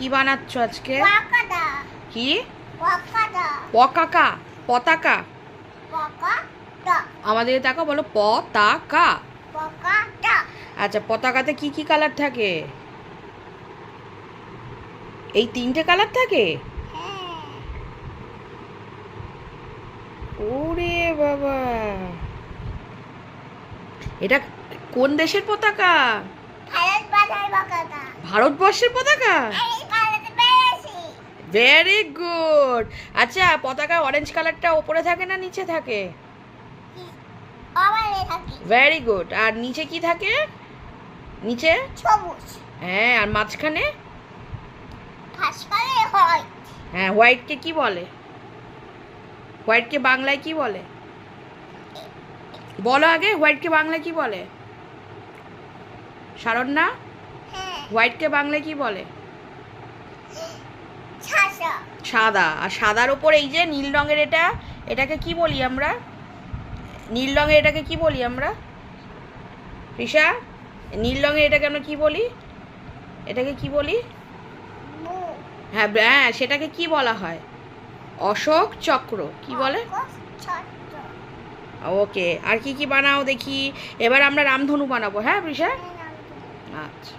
কি বানাচ্ছ আজকে? পতাকা। কি? পতাকা। পতাকা? পতাকা? পতাকা। আমাদের দেখো, বলো পতাকা। পতাকা। আচ্ছা, পতাকাতে কি কি কালার থাকে? এই 3টে কালার থাকে? হ্যাঁ। ওরে বাবা, এটা কোন দেশের পতাকা? ভারত বাজার পতাকা। ভারতবর্ষের পতাকা? এই ভারত বেশি। Very good. আচ্ছা, পতাকা অরেঞ্জ কালারটা ওপরে থাকে না নিচে থাকে? আমারে থাকি। Very good. আর নিচে কি থাকে? নিচে? সবুজ। হ্যাঁ, আর মাঝখানে? ভাস্করে হয়। হ্যাঁ, হোয়াইটকে কি বলে? হোয়াইটকে বাংলায় কি বলে? বলো আগে, হোয়াইটকে বাংলায় কি বলে? শারণ্যা, হ্যাঁ। হোয়াইটকে বাংলায় কি বলে? ছাসা। সাদা। আর সাদার ওপর এই যে নীল রঙের এটাকে কি বলি আমরা? নীল রঙের এটাকে কি বলি আমরা? রিশা, নীল রঙের এটাকে আমরা কি বলি? এটাকে কি বলি? হ্যাঁ হ্যাঁ, সেটাকে কি বলা হয়? অশোক চক্র। কি বলে? ছোট্ট। ওকে। আর কি কি বানাও দেখি? এবার আমরা রামধনু বানাবো। হ্যাঁ রিশা? আচ্ছা।